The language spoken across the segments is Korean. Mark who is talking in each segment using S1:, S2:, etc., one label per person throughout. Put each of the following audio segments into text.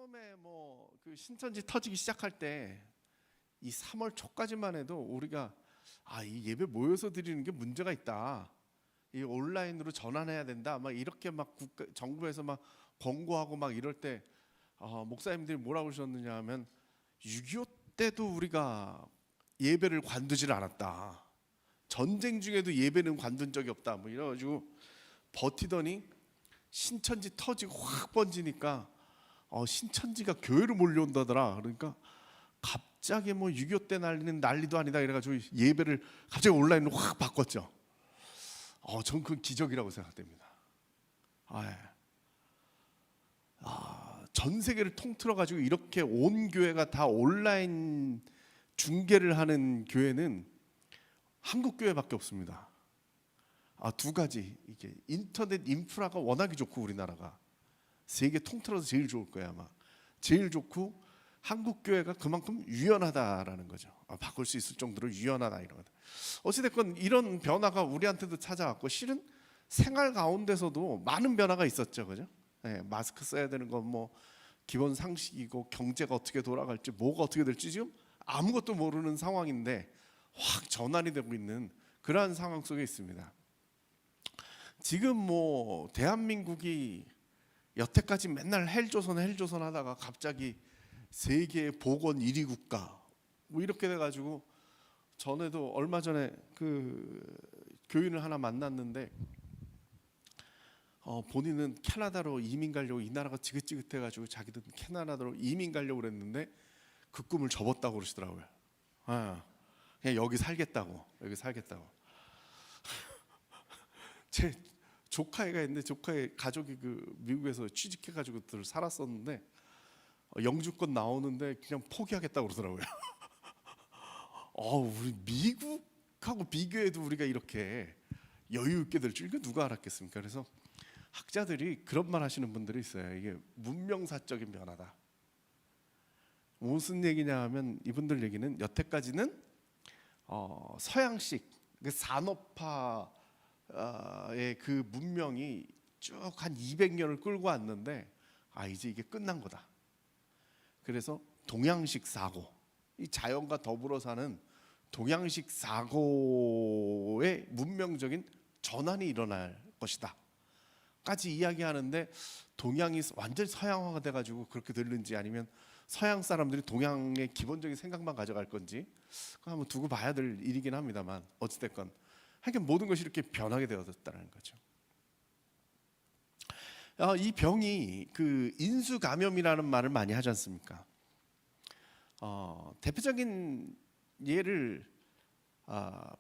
S1: 처음에 뭐 그 신천지 터지기 시작할 때 이 3월 초까지만 해도 우리가 이 예배 모여서 드리는 게 문제가 있다. 이 온라인으로 전환해야 된다. 막 이렇게 막 정부에서 막 권고하고 막 이럴 때 목사님들이 뭐라고 그러셨느냐 하면 6.25 때도 우리가 예배를 관두질 않았다. 전쟁 중에도 예배는 관둔 적이 없다. 뭐 이래가지고 버티더니 신천지 터지고 확 번지니까 신천지가 교회로 몰려온다더라. 그러니까 갑자기 뭐 6.25 때 난리도 아니다 이래가지고 예배를 갑자기 온라인으로 확 바꿨죠. 전 그건 기적이라고 생각됩니다. 전 세계를 통틀어 가지고 이렇게 온 교회가 다 온라인 중계를 하는 교회는 한국 교회밖에 없습니다. 두 가지, 이게 인터넷 인프라가 워낙에 좋고 우리나라가 세계 통틀어서 제일 좋을 거야 아마. 제일 좋고 한국 교회가 그만큼 유연하다라는 거죠. 바꿀 수 있을 정도로 유연하다 이런 거. 어찌됐건 이런 변화가 우리한테도 찾아왔고 실은 생활 가운데서도 많은 변화가 있었죠, 그죠? 네, 마스크 써야 되는 건 뭐 기본 상식이고 경제가 어떻게 돌아갈지 뭐가 어떻게 될지 지금 아무것도 모르는 상황인데 확 전환이 되고 있는 그러한 상황 속에 있습니다. 지금 뭐 대한민국이 여태까지 맨날 헬조선 하다가 갑자기 세계 보건 1위 국가 뭐 이렇게 돼가지고 전에도 얼마 전에 그 교인을 하나 만났는데 본인은 캐나다로 이민 가려고 이 나라가 지긋지긋해가지고 자기도 캐나다로 이민 가려고 그랬는데 그 꿈을 접었다고 그러시더라고요. 그냥 여기 살겠다고. 제 조카애가 있는데 조카의 가족이 그 미국에서 취직해가지고 살았었는데 영주권 나오는데 그냥 포기하겠다고 그러더라고요. 우리 미국하고 비교해도 우리가 이렇게 여유 있게 될 줄 누가 알았겠습니까? 그래서 학자들이 그런 말 하시는 분들이 있어요. 이게 문명사적인 변화다. 무슨 얘기냐 하면 이분들 얘기는 여태까지는 서양식 산업화의 그 문명이 쭉 한 200년을 끌고 왔는데 이제 이게 끝난 거다. 그래서 동양식 사고, 이 자연과 더불어 사는 동양식 사고의 문명적인 전환이 일어날 것이다 까지 이야기하는데, 동양이 완전히 서양화가 돼가지고 그렇게 들는지 아니면 서양 사람들이 동양의 기본적인 생각만 가져갈 건지 한번 두고 봐야 될 일이긴 합니다만 어찌됐건 하여간 모든 것이 이렇게 변하게 되어졌다는 거죠. 이 병이 그 인수감염이라는 말을 많이 하지 않습니까? 대표적인 예를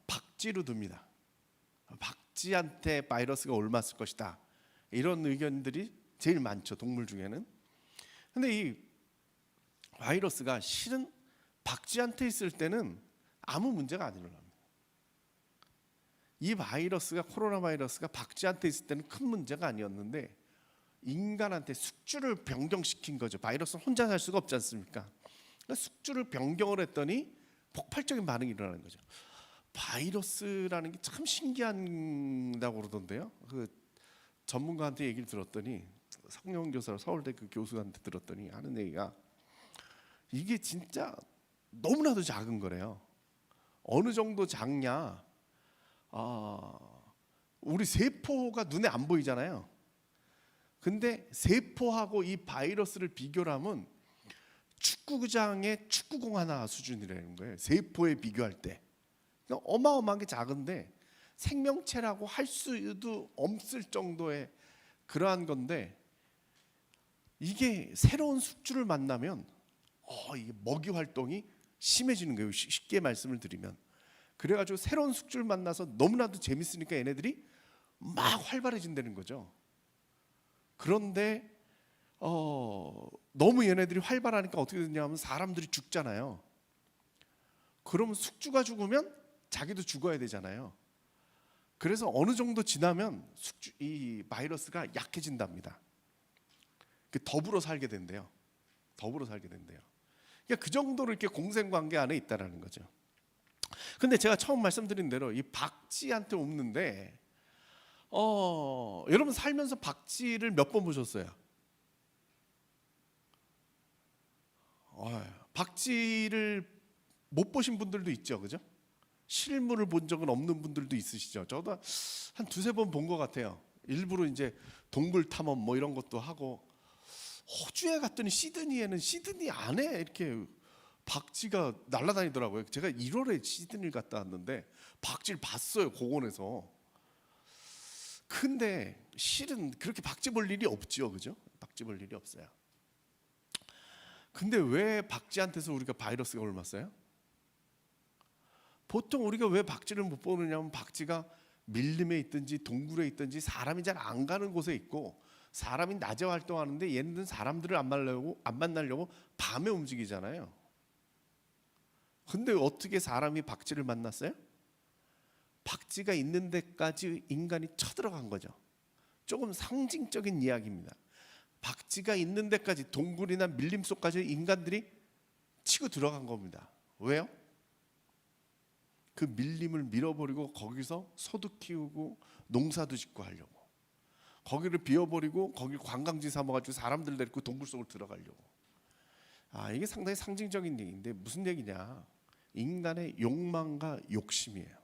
S1: 박쥐로 듭니다. 박쥐한테 바이러스가 옮았을 것이다 이런 의견들이 제일 많죠, 동물 중에는. 근데 이 바이러스가 실은 박쥐한테 있을 때는 아무 문제가 안 일어납니다. 이 바이러스가, 코로나 바이러스가 박쥐한테 있을 때는 큰 문제가 아니었는데 인간한테 숙주를 변경시킨 거죠. 바이러스는 혼자 살 수가 없지 않습니까? 그러니까 숙주를 변경을 했더니 폭발적인 반응이 일어나는 거죠. 바이러스라는 게 참 신기하다고 그러던데요. 그 전문가한테 얘기를 들었더니, 성령 교사로 서울대 그 교수한테 들었더니 하는 얘기가 이게 진짜 너무나도 작은 거래요. 어느 정도 작냐? 우리 세포가 눈에 안 보이잖아요. 근데 세포하고 이 바이러스를 비교를 하면 축구장의 축구공 하나 수준이라는 거예요. 세포에 비교할 때. 그러니까 어마어마하게 작은데 생명체라고 할 수도 없을 정도의 그러한 건데, 이게 새로운 숙주를 만나면 이게 먹이 활동이 심해지는 거예요. 쉽게 말씀을 드리면. 그래가지고 새로운 숙주를 만나서 너무나도 재밌으니까 얘네들이 막 활발해진다는 거죠. 그런데 너무 얘네들이 활발하니까 어떻게 되냐면 사람들이 죽잖아요. 그러면 숙주가 죽으면 자기도 죽어야 되잖아요. 그래서 어느 정도 지나면 이 바이러스가 약해진답니다. 더불어 살게 된대요. 그러니까 그 정도로 이렇게 공생관계 안에 있다라는 거죠. 근데 제가 처음 말씀드린 대로 이 박쥐한테 옮는데 여러분 살면서 박쥐를 몇 번 보셨어요? 박쥐를 못 보신 분들도 있죠, 그죠? 실물을 본 적은 없는 분들도 있으시죠. 저도 한 두세 번 본 것 같아요. 일부러 이제 동굴 탐험 뭐 이런 것도 하고, 호주에 갔더니 시드니 안에 이렇게 박쥐가 날아다니더라고요. 제가 1월에 시드니를 갔다 왔는데 박쥐를 봤어요, 공원에서. 근데 실은 그렇게 박쥐 볼 일이 없죠, 그죠? 박쥐 볼 일이 없어요. 근데 왜 박쥐한테서 우리가 바이러스가 옮았어요? 보통 우리가 왜 박쥐를 못 보느냐면, 박쥐가 밀림에 있든지 동굴에 있든지 사람이 잘 안 가는 곳에 있고, 사람이 낮에 활동하는데 얘네들은 사람들을 안 만나려고 밤에 움직이잖아요. 근데 어떻게 사람이 박쥐를 만났어요? 박쥐가 있는 데까지 인간이 쳐들어간 거죠. 조금 상징적인 이야기입니다. 박쥐가 있는 데까지, 동굴이나 밀림 속까지 인간들이 치고 들어간 겁니다. 왜요? 그 밀림을 밀어버리고 거기서 소도 키우고 농사도 짓고 하려고. 거기를 비워버리고 거기 관광지 삼아가지고 사람들 데리고 동굴 속으로 들어가려고. 이게 상당히 상징적인 얘기인데, 무슨 얘기냐? 인간의 욕망과 욕심이에요.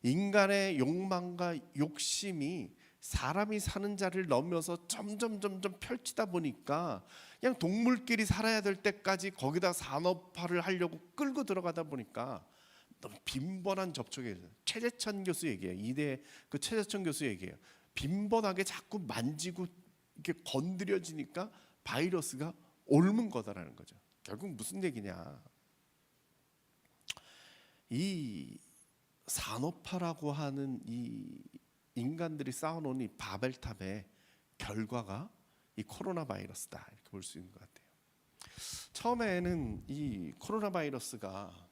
S1: 인간의 욕망과 욕심이 사람이 사는 자리를 넘어서 점점 펼치다 보니까, 그냥 동물끼리 살아야 될 때까지 거기다 산업화를 하려고 끌고 들어가다 보니까 너무 빈번한 접촉이에요. 최재천 교수 얘기예요. 이대 그 최재천 교수 얘기예요. 빈번하게 자꾸 만지고 이렇게 건드려지니까 바이러스가 옮은 거다라는 거죠. 결국 무슨 얘기냐? 이 산업화라고 하는 이 인간들이 쌓아놓은 이 바벨탑의 결과가 이 코로나 바이러스다, 이렇게 볼 수 있는 것 같아요. 처음에는 이 코로나 바이러스가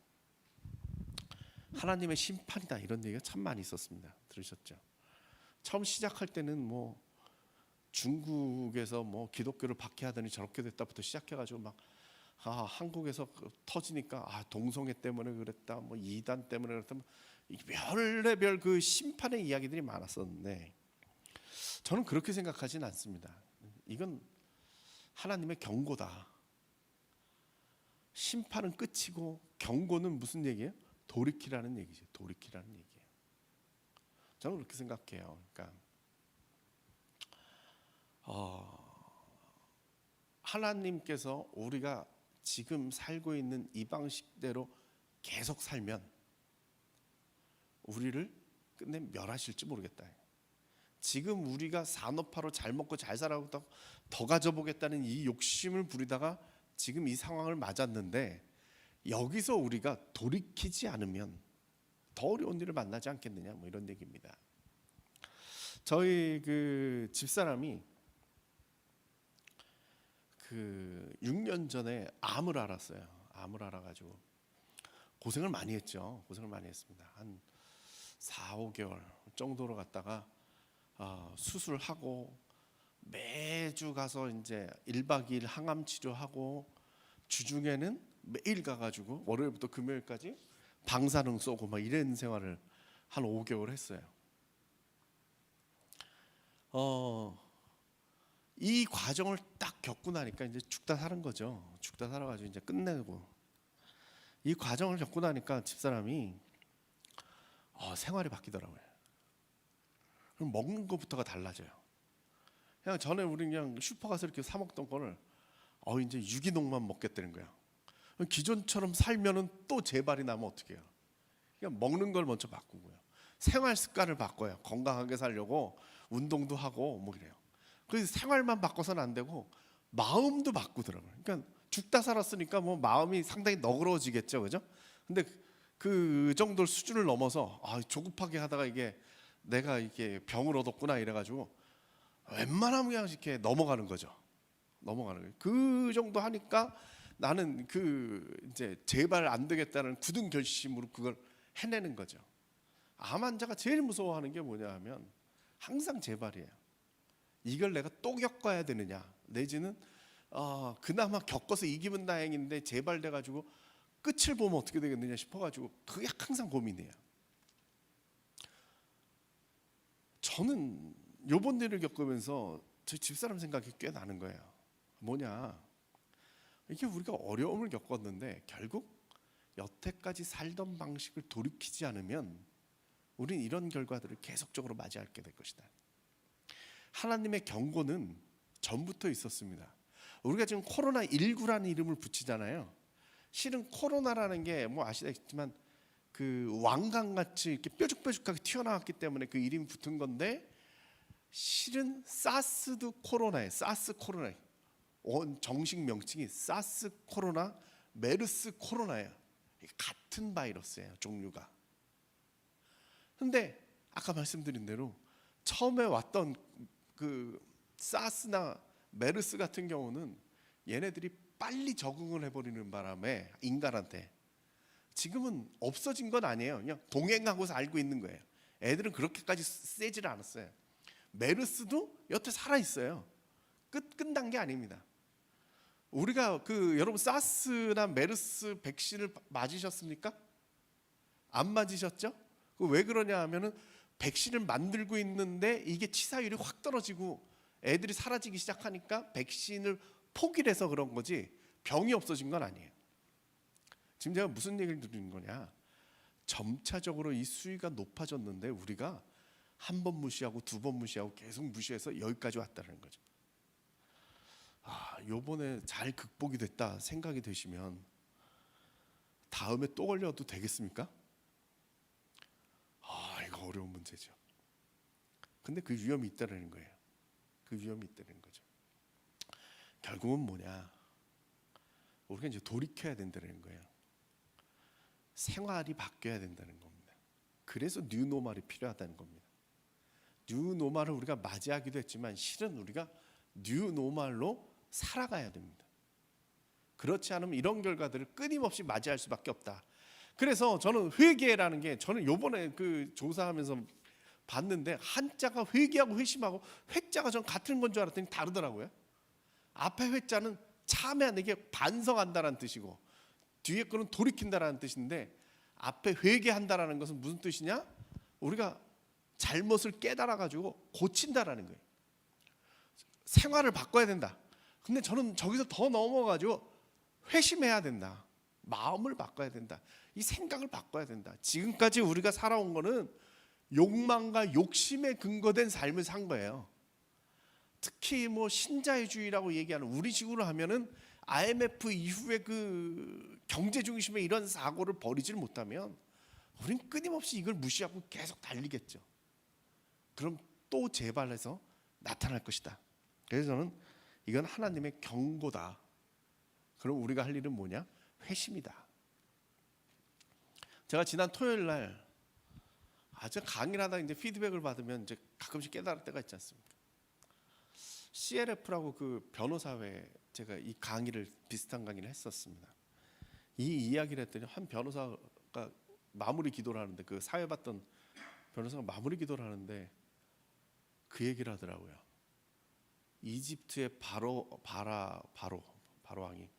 S1: 하나님의 심판이다, 이런 얘기가 참 많이 있었습니다. 들으셨죠? 처음 시작할 때는 뭐 중국에서 뭐 기독교를 박해하더니 저렇게 됐다부터 시작해가지고 막 한국에서 터지니까 동성애 때문에 그랬다, 뭐 이단 때문에 그랬다, 뭐 별의별 그 심판의 이야기들이 많았었는데, 저는 그렇게 생각하진 않습니다. 이건 하나님의 경고다. 심판은 끝이고 경고는 무슨 얘기예요? 돌이키라는 얘기죠. 돌이키라는 얘기예요. 저는 그렇게 생각해요. 그러니까 하나님께서 우리가 지금 살고 있는 이 방식대로 계속 살면 우리를 끝내 멸하실지 모르겠다. 지금 우리가 산업화로 잘 먹고 잘 살아고 더 가져보겠다는 이 욕심을 부리다가 지금 이 상황을 맞았는데, 여기서 우리가 돌이키지 않으면 더 어려운 일을 만나지 않겠느냐, 뭐 이런 얘기입니다. 저희 그 집사람이 그 6년 전에 암을 알았어요. 암을 알아가지고 고생을 많이 했죠. 고생을 많이 했습니다. 한 4, 5개월 정도로 갔다가 수술하고 매주 가서 이제 1박 2일 항암 치료하고, 주중에는 매일 가가지고 월요일부터 금요일까지 방사능 쏘고 막 이런 생활을 한 5개월 했어요. 이 과정을 딱 겪고 나니까 이제 죽다 사는 거죠. 죽다 살아가지고 이제 끝내고, 이 과정을 겪고 나니까 집사람이 생활이 바뀌더라고요. 그럼 먹는 것부터가 달라져요. 그냥 전에 우리 그냥 슈퍼 가서 이렇게 사 먹던 거를 이제 유기농만 먹겠다는 거야. 기존처럼 살면은 또 재발이 나면 어떻게 해요? 그냥 먹는 걸 먼저 바꾸고요. 생활 습관을 바꿔요. 건강하게 살려고 운동도 하고 뭐 이래요. 그래서 생활만 바꿔서는 안 되고 마음도 바꾸더라고요. 그러니까 죽다 살았으니까 뭐 마음이 상당히 너그러워지겠죠, 그죠? 근데 그 정도 수준을 넘어서 조급하게 하다가 이게 내가 이게 병을 얻었구나 이래가지고 웬만하면 그냥 이렇게 넘어가는 거죠. 넘어가는 거예요. 그 정도 하니까 나는 그 이제 제발 안 되겠다는 굳은 결심으로 그걸 해내는 거죠. 암 환자가 제일 무서워하는 게 뭐냐 하면 항상 재발이에요. 이걸 내가 또 겪어야 되느냐, 내지는 그나마 겪어서 이기면 다행인데 재발돼가지고 끝을 보면 어떻게 되겠느냐 싶어가지고 그게 항상 고민이에요. 저는 요번 일을 겪으면서 저희 집사람 생각이 꽤 나는 거예요. 뭐냐, 이게 우리가 어려움을 겪었는데 결국 여태까지 살던 방식을 돌이키지 않으면 우리는 이런 결과들을 계속적으로 맞이하게 될 것이다. 하나님의 경고는 전부터 있었습니다. 우리가 지금 코로나19라는 이름을 붙이잖아요. 실은 코로나라는 게 뭐 아시다시피지만 그 왕관같이 이렇게 뾰족뾰족하게 튀어나왔기 때문에 그 이름이 붙은 건데, 실은 사스도 코로나예요. 사스 코로나. 정식 명칭이 사스 코로나, 메르스 코로나예요. 같은 바이러스예요, 종류가. 근데 아까 말씀드린 대로 처음에 왔던 그 사스나 메르스 같은 경우는 얘네들이 빨리 적응을 해버리는 바람에 인간한테 지금은 없어진 건 아니에요. 그냥 동행하고 살고 있는 거예요. 애들은 그렇게까지 세질 않았어요. 메르스도 여태 살아 있어요. 끝난 게 아닙니다. 우리가 여러분 사스나 메르스 백신을 맞으셨습니까? 안 맞으셨죠? 왜 그러냐 하면은 백신을 만들고 있는데 이게 치사율이 확 떨어지고 애들이 사라지기 시작하니까 백신을 포기를 해서 그런 거지, 병이 없어진 건 아니에요. 지금 제가 무슨 얘기를 드리는 거냐, 점차적으로 이 수위가 높아졌는데 우리가 한 번 무시하고 두 번 무시하고 계속 무시해서 여기까지 왔다는 거죠. 요번에 잘 극복이 됐다 생각이 되시면 다음에 또 걸려도 되겠습니까? 이거 어려운 문제죠. 근데 그 위험이 있다는 거예요. 그 위험이 있다는 거죠. 결국은 뭐냐, 우리가 이제 돌이켜야 된다는 거예요. 생활이 바뀌어야 된다는 겁니다. 그래서 뉴노멀이 필요하다는 겁니다. 뉴노멀을 우리가 맞이하기도 했지만 실은 우리가 뉴노멀로 살아가야 됩니다. 그렇지 않으면 이런 결과들을 끊임없이 맞이할 수밖에 없다. 그래서 저는 회개라는 게, 저는 요번에 그 조사하면서 봤는데 한자가 회개하고 회심하고 회자가 전 같은 건 줄 알았더니 다르더라고요. 앞에 회자는 참여하는, 이게 반성한다라는 뜻이고 뒤에 거는 돌이킨다라는 뜻인데, 앞에 회개한다라는 것은 무슨 뜻이냐? 우리가 잘못을 깨달아 가지고 고친다라는 거예요. 생활을 바꿔야 된다. 근데 저는 저기서 더 넘어가지고 회심해야 된다. 마음을 바꿔야 된다. 이 생각을 바꿔야 된다. 지금까지 우리가 살아온 거는 욕망과 욕심에 근거된 삶을 산 거예요. 특히 뭐 신자유주의라고 얘기하는 우리 식으로 하면은 IMF 이후에 그 경제 중심의 이런 사고를 버리질 못하면 우린 끊임없이 이걸 무시하고 계속 달리겠죠. 그럼 또 재발해서 나타날 것이다. 그래서 저는 이건 하나님의 경고다. 그럼 우리가 할 일은 뭐냐? 회심이다. 제가 지난 토요일 날 아주 강의를 하다 이제 피드백을 받으면 이제 가끔씩 깨달을 때가 있지 않습니까? CLF라고 그 변호사회, 제가 이 강의를, 비슷한 강의를 했었습니다. 이 이야기를 했더니 한 변호사가 마무리 기도를 하는데, 그 사회받던 변호사가 마무리 기도를 하는데 그 얘기를 하더라고요. 이집트의 바로 왕이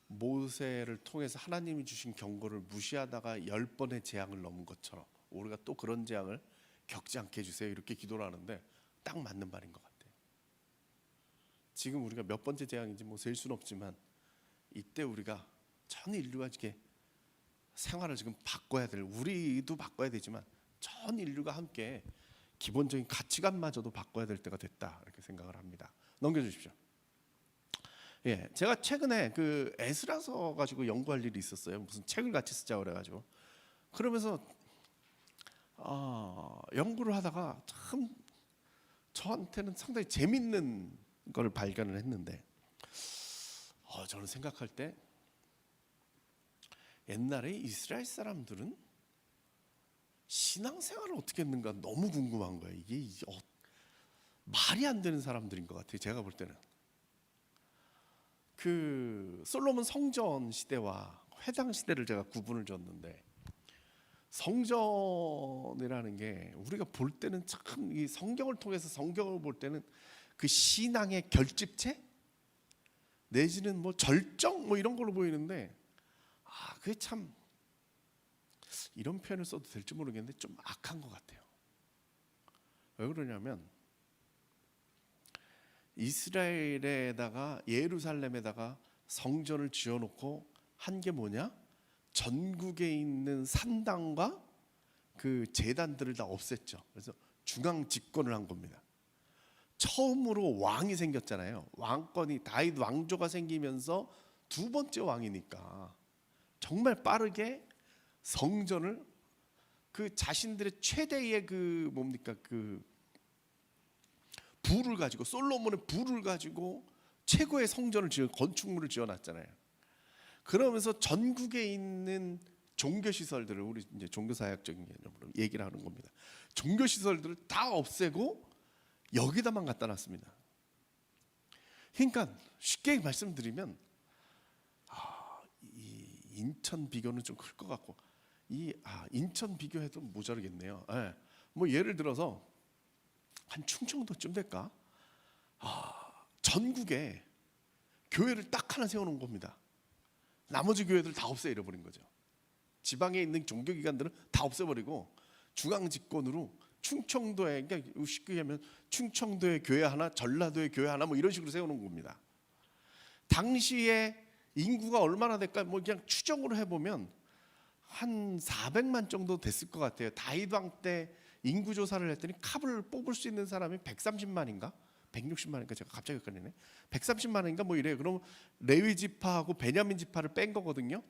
S1: 모세를 통해서 하나님이 주신 경고를 무시하다가 10번의 재앙을 넘은 것처럼 우리가 또 그런 재앙을 겪지 않게 해주세요, 이렇게 기도를 하는데 딱 맞는 말인 것 같아요. 지금 우리가 몇 번째 재앙인지 뭐 셀 수는 없지만 이때 우리가 전 인류가 이렇게 생활을 지금 바꿔야 될, 우리도 바꿔야 되지만 전 인류가 함께 기본적인 가치관마저도 바꿔야 될 때가 됐다, 이렇게 생각을 합니다. 넘겨주십시오. 예, 제가 최근에 그 에스라서 가지고 연구할 일이 있었어요. 무슨 책을 같이 쓰자 그래가지고 그러면서 연구를 하다가 참 저한테는 상당히 재밌는 걸 발견을 했는데, 저는 생각할 때 옛날에 이스라엘 사람들은 신앙생활을 어떻게 했는가 너무 궁금한 거예요. 이게 말이 안 되는 사람들인 것 같아요. 제가 볼 때는 그 솔로몬 성전 시대와 회당 시대를 제가 구분을 줬는데, 성전이라는 게 우리가 볼 때는 참 이 성경을 통해서 성경을 볼 때는 그 신앙의 결집체 내지는 뭐 절정 뭐 이런 걸로 보이는데, 그게 참, 이런 표현을 써도 될지 모르겠는데 좀 악한 것 같아요. 왜 그러냐면 이스라엘에다가 예루살렘에다가 성전을 지어놓고 한 게 뭐냐? 전국에 있는 산당과 그 제단들을 다 없앴죠. 그래서 중앙 집권을 한 겁니다. 처음으로 왕이 생겼잖아요. 왕권이 다윗 왕조가 생기면서 두 번째 왕이니까 정말 빠르게 성전을 그 자신들의 최대의 그 뭡니까 그 부를 가지고 솔로몬의 부를 가지고 최고의 성전을 건축물을 지어놨잖아요. 그러면서 전국에 있는 종교 시설들을 우리 이제 종교 사역적인 개념으로 얘기를 하는 겁니다. 종교 시설들을 다 없애고 여기다만 갖다 놨습니다. 그러니까 쉽게 말씀드리면 이 인천 비교는 좀 클 것 같고 인천 비교해도 모자르겠네요. 네. 뭐 예를 들어서 한 충청도쯤 될까? 전국에 교회를 딱 하나 세워놓은 겁니다. 나머지 교회들 다 없애 잃어버린 거죠. 지방에 있는 종교기관들은 다 없애버리고 중앙 집권으로 충청도에, 그러니까 쉽게 하면 충청도에 교회 하나, 전라도에 교회 하나 뭐 이런 식으로 세워놓은 겁니다. 당시에 인구가 얼마나 될까? 뭐 그냥 추정으로 해보면 한 400만 정도 됐을 것 같아요. 다윗 왕 때 인구 조사를 했더니 캅을 뽑을 수 있는 사람이 130만인가? 160만인가? 제가 갑자기 헷갈리네. 130만인가 뭐 이래요. 그럼 레위 지파하고 베냐민 지파를 뺀 거거든요.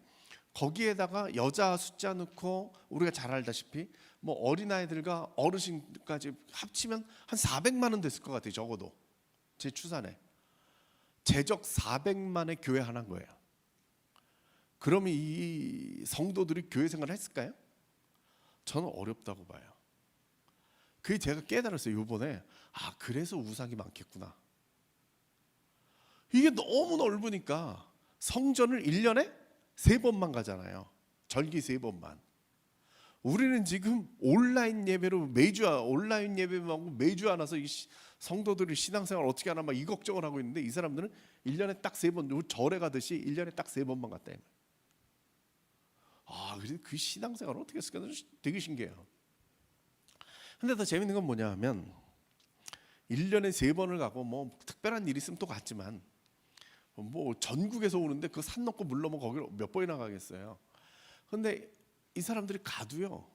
S1: 거기에다가 여자 숫자 넣고 우리가 잘 알다시피 뭐 어린아이들과 어르신까지 합치면 한 400만은 됐을 것 같아요. 적어도 제 추산에 제적 400만의 교회 하나인 거예요. 그러면 이 성도들이 교회 생활을 했을까요? 저는 어렵다고 봐요. 그게 제가 깨달았어요. 이번에 그래서 우상이 많겠구나. 이게 너무 넓으니까 성전을 1년에 3번만 가잖아요. 절기 3번만. 우리는 지금 온라인 예배로 온라인 예배만 하고 매주 안 와서 이 성도들이 신앙생활 어떻게 하나 막 이 걱정을 하고 있는데 이 사람들은 1년에 딱 3번, 절에 가듯이 1년에 딱 3번만 갔다. 그래서 그 신앙생활을 어떻게 했을까? 되게 신기해요. 근데 더 재밌는 건 뭐냐 하면 1년에 3번을 가고 뭐 특별한 일이 있으면 또 갔지만 뭐 전국에서 오는데 그 산 넘고 물 넘어 거기를 몇 번이나 가겠어요. 근데 이 사람들이 가도요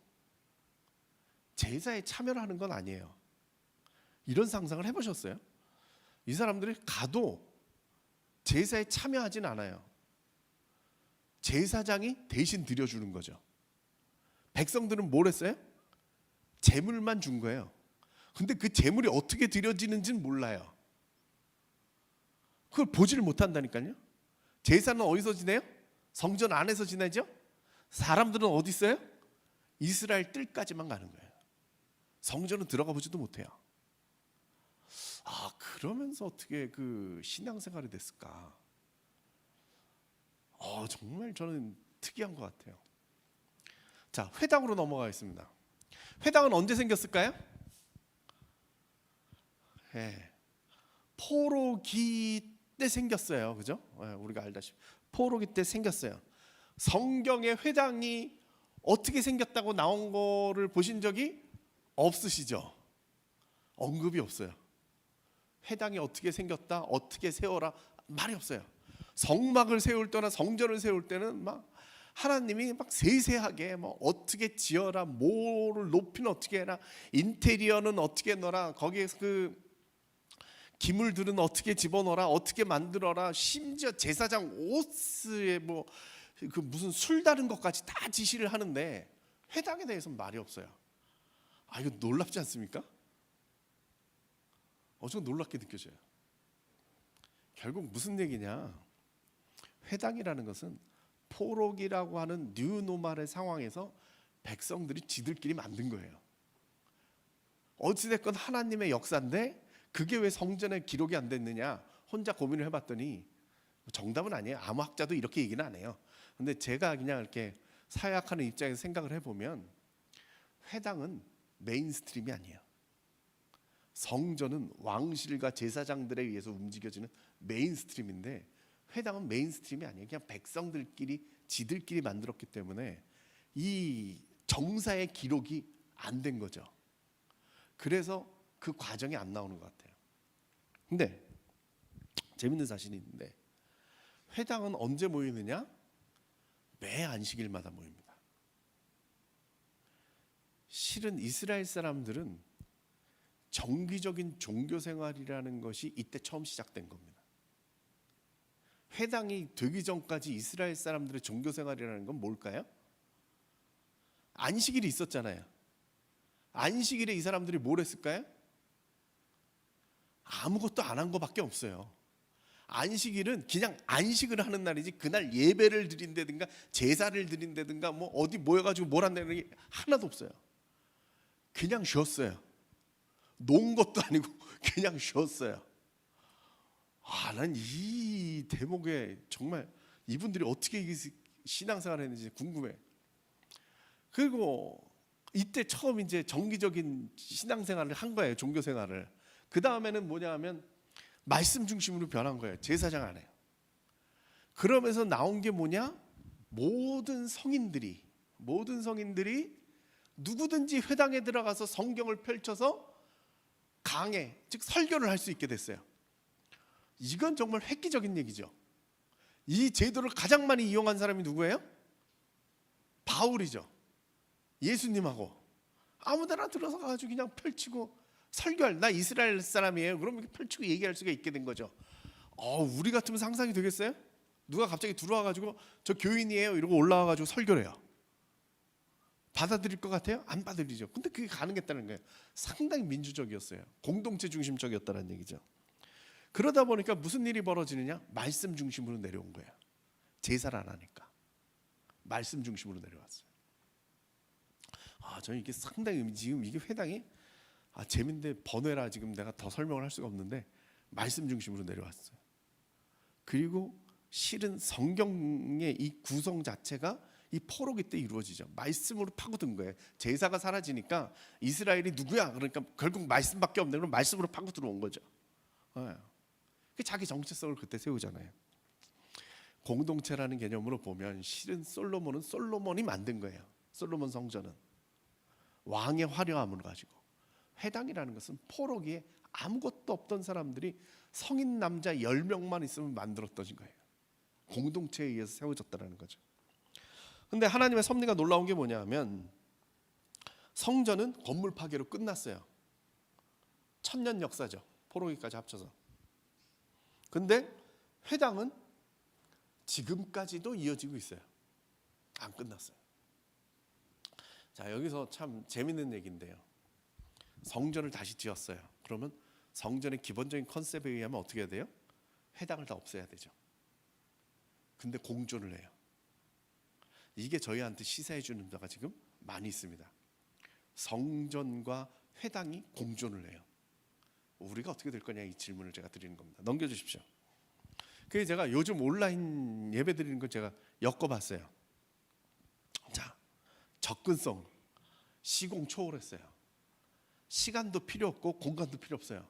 S1: 제사에 참여를 하는 건 아니에요. 이런 상상을 해보셨어요? 이 사람들이 가도 제사에 참여하진 않아요. 제사장이 대신 드려주는 거죠. 백성들은 뭘 했어요? 재물만 준 거예요. 근데 그 재물이 어떻게 드려지는지는 몰라요. 그걸 보지를 못한다니까요. 제사는 어디서 지내요? 성전 안에서 지내죠. 사람들은 어디 있어요? 이스라엘 뜰까지만 가는 거예요. 성전은 들어가 보지도 못해요. 그러면서 어떻게 그 신앙생활이 됐을까? 정말 저는 특이한 것 같아요. 자, 회당으로 넘어가겠습니다. 회당은 언제 생겼을까요? 포로기 때 생겼어요. 그죠? 우리가 알다시피 포로기 때 생겼어요. 성경에 회당이 어떻게 생겼다고 나온 거를 보신 적이 없으시죠? 언급이 없어요. 회당이 어떻게 생겼다, 어떻게 세워라 말이 없어요. 성막을 세울 때나 성전을 세울 때는 막 하나님이 막 세세하게 뭐 어떻게 지어라, 뭐를 높이는 어떻게 해라, 인테리어는 어떻게 넣어라, 거기에서 그 기물들은 어떻게 집어넣어라, 어떻게 만들어라, 심지어 제사장 옷에 뭐 그 무슨 술 다른 것까지 다 지시를 하는데 회당에 대해서는 말이 없어요. 이거 놀랍지 않습니까? 좀 놀랍게 느껴져요. 결국 무슨 얘기냐? 회당이라는 것은 포로기라고 하는 뉴노멀의 상황에서 백성들이 지들끼리 만든 거예요. 어찌됐건 하나님의 역사인데 그게 왜 성전에 기록이 안 됐느냐? 혼자 고민을 해봤더니 정답은 아니에요. 아무 학자도 이렇게 얘기는 안 해요. 근데 제가 그냥 이렇게 사역하는 입장에서 생각을 해보면 회당은 메인스트림이 아니에요. 성전은 왕실과 제사장들에 의해서 움직여지는 메인스트림인데 회당은 메인스트림이 아니에요. 그냥 백성들끼리 지들끼리 만들었기 때문에 이 정사의 기록이 안 된 거죠. 그래서 그 과정이 안 나오는 것 같아요. 근데 재밌는 사실이 있는데 회당은 언제 모이느냐? 매 안식일마다 모입니다. 실은 이스라엘 사람들은 정기적인 종교 생활이라는 것이 이때 처음 시작된 겁니다. 회당이 되기 전까지 이스라엘 사람들의 종교 생활이라는 건 뭘까요? 안식일이 있었잖아요. 안식일에 이 사람들이 뭘 했을까요? 아무것도 안 한 거밖에 없어요. 안식일은 그냥 안식을 하는 날이지 그날 예배를 드린다든가 제사를 드린다든가 뭐 어디 모여가지고 뭘 한다는 게 하나도 없어요. 그냥 쉬었어요. 논 것도 아니고 그냥 쉬었어요. 난 이 대목에 정말 이분들이 어떻게 신앙생활을 했는지 궁금해. 그리고 이때 처음 이제 정기적인 신앙생활을 한 거예요. 종교생활을. 그 다음에는 뭐냐 하면 말씀 중심으로 변한 거예요. 제사장 안 해요. 그러면서 나온 게 뭐냐? 모든 성인들이 누구든지 회당에 들어가서 성경을 펼쳐서 강해, 즉 설교를 할 수 있게 됐어요. 이건 정말 획기적인 얘기죠. 이 제도를 가장 많이 이용한 사람이 누구예요? 바울이죠. 예수님하고 아무데나 들어서 가지고 그냥 펼치고 설교할, 나 이스라엘 사람이에요. 그러면 펼치고 얘기할 수가 있게 된 거죠. 우리 같으면 상상이 되겠어요? 누가 갑자기 들어와가지고 저 교인이에요 이러고 올라와가지고 설교를 해요. 받아들일 것 같아요? 안 받아들이죠. 근데 그게 가능했다는 거예요. 상당히 민주적이었어요. 공동체 중심적이었다는 얘기죠. 그러다 보니까 무슨 일이 벌어지느냐? 말씀 중심으로 내려온 거예요. 제사를 안 하니까 말씀 중심으로 내려왔어요. 저는 이게 상당히 지금 이게 회당이 재밌는데 번외라 지금 내가 더 설명을 할 수가 없는데 말씀 중심으로 내려왔어요. 그리고 실은 성경의 이 구성 자체가 이 포로기 때 이루어지죠. 말씀으로 파고든 거예요. 제사가 사라지니까 이스라엘이 누구야? 그러니까 결국 말씀밖에 없네. 그럼 말씀으로 파고 들어온 거죠. 자기 정체성을 그때 세우잖아요. 공동체라는 개념으로 보면 실은 솔로몬은 솔로몬이 만든 거예요. 솔로몬 성전은 왕의 화려함을 가지고, 회당이라는 것은 포로기에 아무것도 없던 사람들이 성인 남자 10명만 있으면 만들었던 거예요. 공동체에 의해서 세워졌다는 거죠. 근데 하나님의 섭리가 놀라운 게 뭐냐면 성전은 건물 파괴로 끝났어요. 1000년 역사죠. 포로기까지 합쳐서. 근데 회당은 지금까지도 이어지고 있어요. 안 끝났어요. 자, 여기서 참 재밌는 얘기인데요. 성전을 다시 지었어요. 그러면 성전의 기본적인 컨셉에 의하면 어떻게 해야 돼요? 회당을 다 없애야 되죠. 근데 공존을 해요. 이게 저희한테 시사해 주는 바가 지금 많이 있습니다. 성전과 회당이 공존을 해요. 우리가 어떻게 될 거냐 이 질문을 제가 드리는 겁니다. 넘겨주십시오. 그래서 제가 요즘 온라인 예배 드리는 걸 제가 엮어봤어요. 자, 접근성 시공초월했어요. 시간도 필요 없고 공간도 필요 없어요.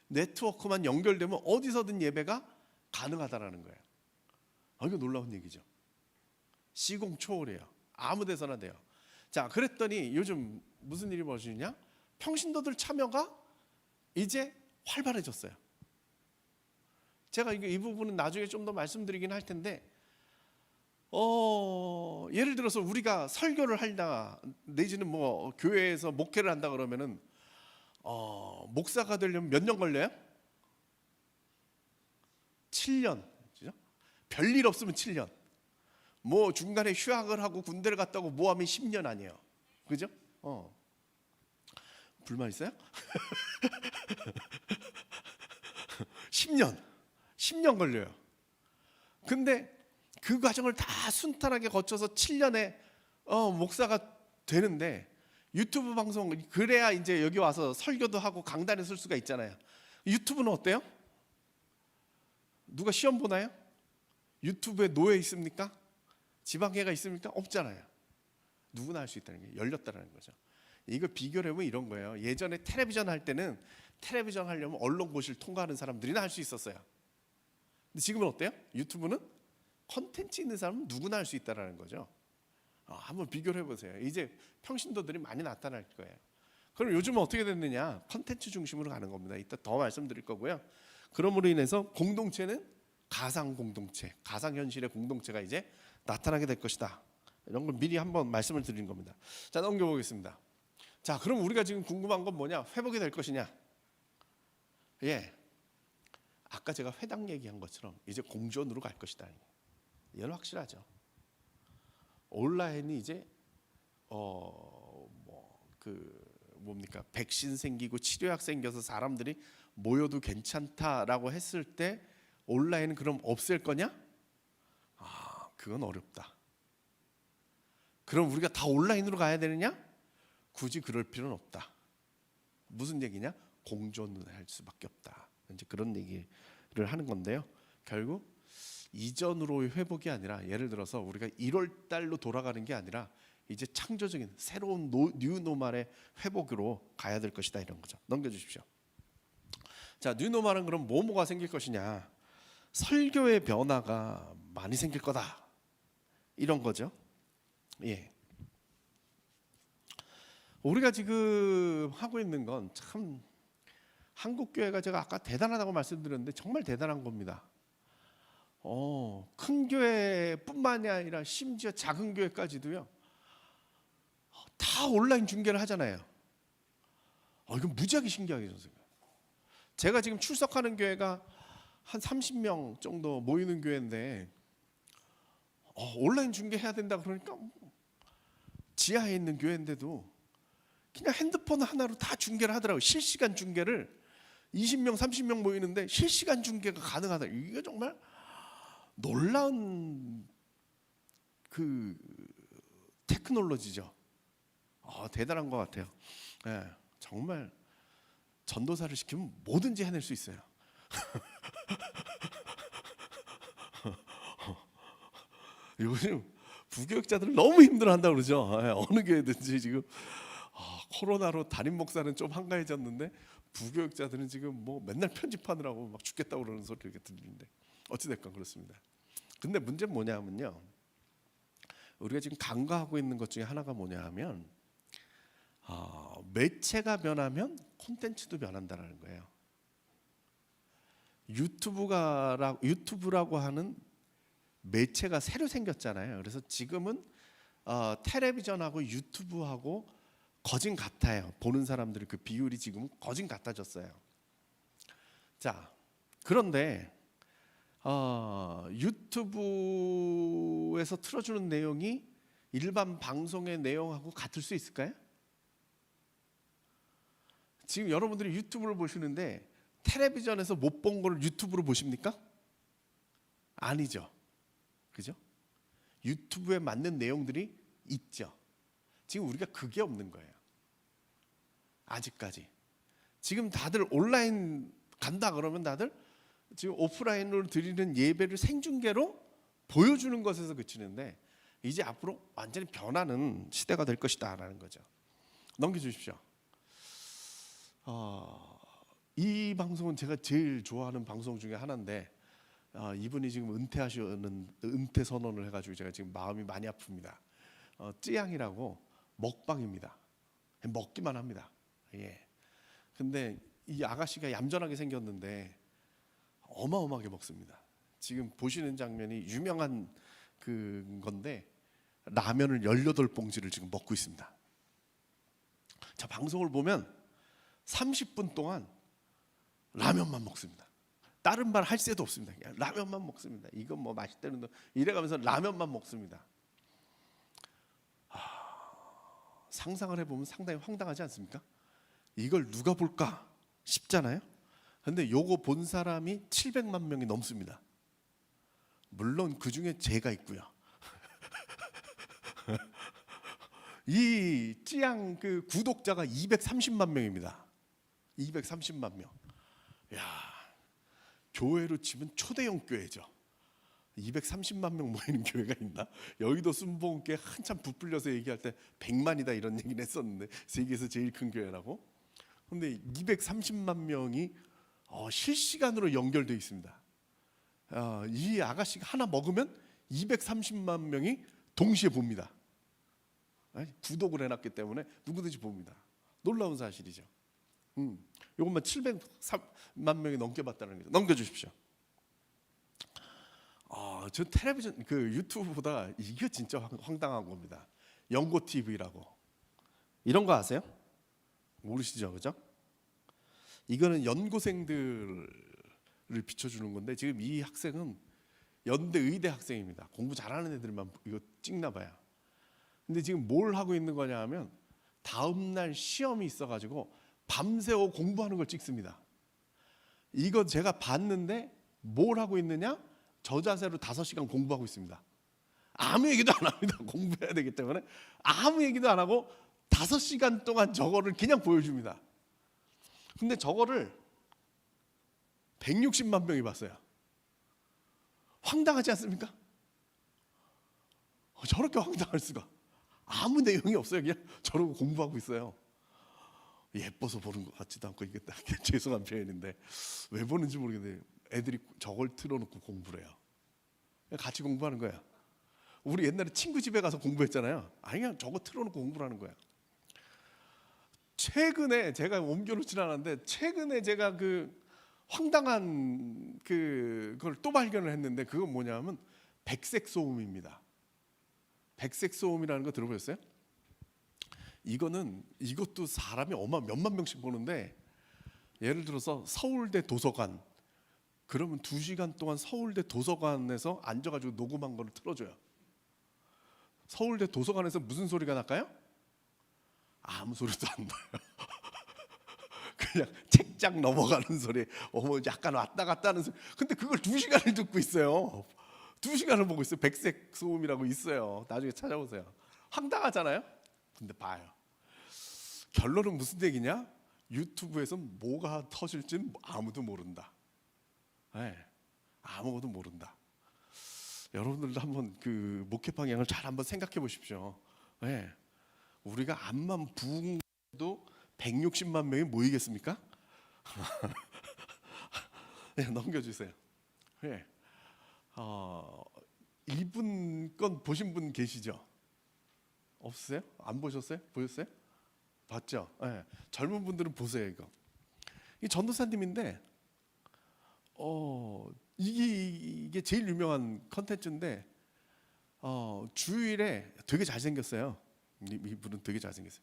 S1: 네트워크만 연결되면 어디서든 예배가 가능하다라는 거예요. 이거 놀라운 얘기죠. 시공초월해요. 아무 데서나 돼요. 자, 그랬더니 요즘 무슨 일이 벌어지냐? 평신도들 참여가 이제 활발해졌어요. 제가 이 부분은 나중에 좀 더 말씀드리긴 할 텐데, 예를 들어서 우리가 설교를 한다, 내지는 뭐 교회에서 목회를 한다 그러면은 목사가 되려면 몇 년 걸려요? 7년. 그죠? 별일 없으면 7년. 뭐 중간에 휴학을 하고 군대를 갔다 오고 뭐 하면 10년 아니에요. 그죠? 불만 있어요? 10년 걸려요. 근데 그 과정을 다 순탄하게 거쳐서 7년에 목사가 되는데, 유튜브 방송 그래야 이제 여기 와서 설교도 하고 강단에 설 수가 있잖아요. 유튜브는 어때요? 누가 시험 보나요? 유튜브에 노예 있습니까? 지방계가 있습니까? 없잖아요. 누구나 할 수 있다는 게 열렸다는 거죠. 이거 비교를 해보면 이런 거예요. 예전에 텔레비전 할 때는 텔레비전 하려면 언론고시를 통과하는 사람들이나 할 수 있었어요. 근데 지금은 어때요? 유튜브는 컨텐츠 있는 사람은 누구나 할 수 있다는 거죠. 한번 비교를 해보세요. 이제 평신도들이 많이 나타날 거예요. 그럼 요즘은 어떻게 됐느냐? 컨텐츠 중심으로 가는 겁니다. 이따 더 말씀드릴 거고요. 그러므로 인해서 공동체는 가상 공동체, 가상 현실의 공동체가 이제 나타나게 될 것이다. 이런 걸 미리 한번 말씀을 드린 겁니다. 자, 넘겨보겠습니다. 자, 그럼 우리가 지금 궁금한 건 뭐냐? 회복이 될 것이냐? 예, 아까 제가 회당 얘기한 것처럼 이제 공존으로 갈 것이다. 이건 확실하죠. 온라인이 이제 뭡니까? 백신 생기고 치료약 생겨서 사람들이 모여도 괜찮다라고 했을 때 온라인은 그럼 없앨 거냐? 아, 그건 어렵다. 그럼 우리가 다 온라인으로 가야 되느냐? 굳이 그럴 필요는 없다. 무슨 얘기냐? 공존을 할 수밖에 없다. 이제 그런 얘기를 하는 건데요. 결국 이전으로의 회복이 아니라, 예를 들어서 우리가 1월 달로 돌아가는 게 아니라 이제 창조적인 새로운 뉴노멀의 회복으로 가야 될 것이다, 이런 거죠. 넘겨주십시오. 자, 뉴노멀은 그럼 뭐가 생길 것이냐? 설교의 변화가 많이 생길 거다, 이런 거죠. 예. 우리가 지금 하고 있는 건 참, 한국 교회가 제가 아까 대단하다고 말씀드렸는데 정말 대단한 겁니다. 큰 교회뿐만이 아니라 심지어 작은 교회까지도요, 다 온라인 중계를 하잖아요. 이건 무지하게 신기하게 저는 생각해요. 제가 지금 출석하는 교회가 한 30명 정도 모이는 교회인데 온라인 중계해야 된다 그러니까 지하에 있는 교회인데도 그냥 핸드폰 하나로 다 중계를 하더라고요. 실시간 중계를 20명, 30명 모이는데 실시간 중계가 가능하다. 이게 정말 놀라운 그 테크놀로지죠. 대단한 것 같아요. 예, 정말 전도사를 시키면 뭐든지 해낼 수 있어요. 요즘 부교육자들 너무 힘들어한다고 그러죠. 어느 교회든지 지금 코로나로 담임 목사는 좀 한가해졌는데 부교육자들은 지금 뭐 맨날 편집하느라고 막 죽겠다고 그러는 소리 이렇게 들리는데, 어찌됐건 그렇습니다. 근데 문제는 뭐냐면요, 우리가 지금 간과하고 있는 것 중에 하나가 뭐냐하면 매체가 변하면 콘텐츠도 변한다는 거예요. 유튜브라고 하는 매체가 새로 생겼잖아요. 그래서 지금은 텔레비전하고 유튜브하고 거진 같아요. 보는 사람들의 그 비율이 지금 거진 같아졌어요. 자, 그런데 유튜브에서 틀어주는 내용이 일반 방송의 내용하고 같을 수 있을까요? 지금 여러분들이 유튜브를 보시는데 텔레비전에서 못 본 걸 유튜브로 보십니까? 아니죠. 그죠? 유튜브에 맞는 내용들이 있죠. 지금 우리가 그게 없는 거예요. 아직까지. 지금 다들 온라인 간다 그러면 다들 지금 오프라인으로 드리는 예배를 생중계로 보여주는 것에서 그치는데, 이제 앞으로 완전히 변하는 시대가 될 것이다라는 거죠. 넘겨주십시오. 이 방송은 제가 제일 좋아하는 방송 중에 하나인데 이분이 지금 은퇴 선언을 해가지고 제가 지금 마음이 많이 아픕니다. 쯔양이라고 먹방입니다. 먹기만 합니다. 예. 근데 이 아가씨가 얌전하게 생겼는데 어마어마하게 먹습니다. 지금 보시는 장면이 유명한 그 건데 라면을 18봉지를 지금 먹고 있습니다. 자, 방송을 보면 30분 동안 라면만 먹습니다. 다른 말 할 새도 없습니다. 그냥 라면만 먹습니다. 이건 뭐 맛있다는 거 이래가면서 라면만 먹습니다. 상상을 해보면 상당히 황당하지 않습니까? 이걸 누가 볼까 싶잖아요. 근데 요거 본 사람이 700만 명이 넘습니다. 물론 그 중에 제가 있고요. 이 찌양 그 구독자가 230만 명입니다. 230만 명. 야, 교회로 치면 초대형 교회죠. 230만 명 모이는 교회가 있나? 여의도 순복음교회 한참 부풀려서 얘기할 때 100만이다 이런 얘기를 했었는데, 세계에서 제일 큰 교회라고. 근데 230만 명이 실시간으로 연결되어 있습니다. 이 아가씨가 하나 먹으면 230만 명이 동시에 봅니다. 구독을 해놨기 때문에 누구든지 봅니다. 놀라운 사실이죠. 이것만 700만 명이 넘게 봤다는 거죠. 넘겨주십시오. 저 텔레비전 그 유튜브보다 이게 진짜 황당한 겁니다. 연고 TV라고. 이런 거 아세요? 모르시죠, 그죠? 이거는 연고생들을 비춰주는 건데 지금 이 학생은 연대 의대 학생입니다. 공부 잘하는 애들만 이거 찍나 봐요. 근데 지금 뭘 하고 있는 거냐 하면 다음 날 시험이 있어가지고 밤새워 공부하는 걸 찍습니다. 이거 제가 봤는데 뭘 하고 있느냐? 저 자세로 5시간 공부하고 있습니다. 아무 얘기도 안 합니다. 공부해야 되기 때문에 아무 얘기도 안 하고 5시간 동안 저거를 그냥 보여줍니다. 근데 저거를 160만 명이 봤어요. 황당하지 않습니까? 저렇게 황당할 수가. 아무 내용이 없어요. 그냥 저러고 공부하고 있어요. 예뻐서 보는 것 같지도 않고 이게 딱 죄송한 표현인데 왜 보는지 모르겠는데 애들이 저걸 틀어놓고 공부를 해요. 같이 공부하는 거야. 우리 옛날에 친구 집에 가서 공부했잖아요. 아니 그냥 저거 틀어놓고 공부를 하는 거야. 최근에 제가 옮겨놓진 않았는데 최근에 제가 그 황당한 그걸 또 발견을 했는데 그건 뭐냐면 백색 소음입니다. 백색 소음이라는 거 들어보셨어요? 이것도 사람이 몇만 명씩 보는데 예를 들어서 서울대 도서관 그러면 2시간 동안 서울대 도서관에서 앉아가지고 녹음한 거를 틀어줘요. 서울대 도서관에서 무슨 소리가 날까요? 아무 소리도 안 나요. 그냥 책장 넘어가는 소리, 약간 왔다 갔다 하는 소리. 근데 그걸 2시간을 듣고 있어요. 2시간을 보고 있어요. 백색 소음이라고 있어요. 나중에 찾아보세요. 황당하잖아요. 근데 봐요. 결론은 무슨 얘기냐? 유튜브에서 뭐가 터질지는 아무도 모른다. 네, 아무것도 모른다. 여러분들도 한번 그 목회 방향을 잘 한번 생각해 보십시오. 네, 우리가 앞만 부은 도 160만 명이 모이겠습니까? 네, 넘겨주세요. 네. 이분 건 보신 분 계시죠? 없으세요? 안 보셨어요? 보셨어요? 봤죠? 네. 젊은 분들은 보세요 이거. 이 전도사님인데 이게 제일 유명한 컨텐츠인데 주일에 되게 잘생겼어요. 이분은 되게 잘생겼어요.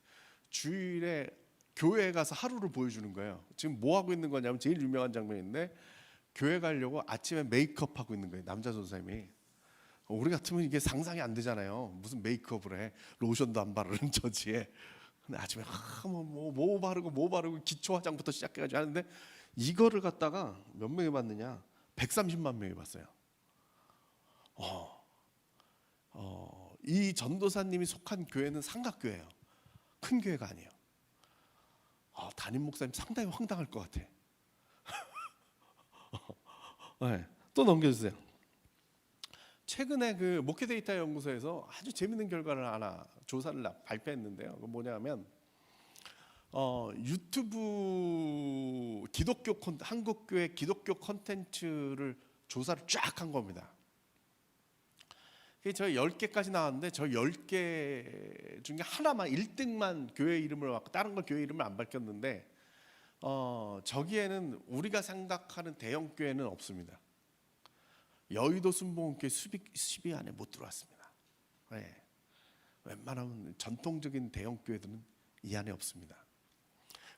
S1: 주일에 교회에 가서 하루를 보여주는 거예요. 지금 뭐 하고 있는 거냐면 제일 유명한 장면인데 교회 가려고 아침에 메이크업 하고 있는 거예요. 남자 전사님이. 우리 같으면 이게 상상이 안 되잖아요. 무슨 메이크업을 해? 로션도 안 바르는 처지에. 근데 아침에 뭐 바르고 기초 화장부터 시작해가지고 하는데 이거를 갖다가 몇 명이 봤느냐? 130만 명이 봤어요. 이 전도사님이 속한 교회는 삼각교회예요. 큰 교회가 아니에요. 담임 목사님 상당히 황당할 것 같아. 네, 또 넘겨주세요. 최근에 그 목회 데이터 연구소에서 아주 재밌는 결과를 하나 조사를 발표했는데요. 그 뭐냐면 유튜브 한국교회 기독교 콘텐츠를 조사를 쫙 한 겁니다. 저희 10개까지 나왔는데 저 10개 중에 하나만 1등만 교회 이름을 갖고 다른 거 교회 이름을 안 밝혔는데 저기에는 우리가 생각하는 대형 교회는 없습니다. 여의도 순복음교회 10위 안에 못 들어왔습니다. 네. 웬만하면 전통적인 대형 교회들은 이 안에 없습니다.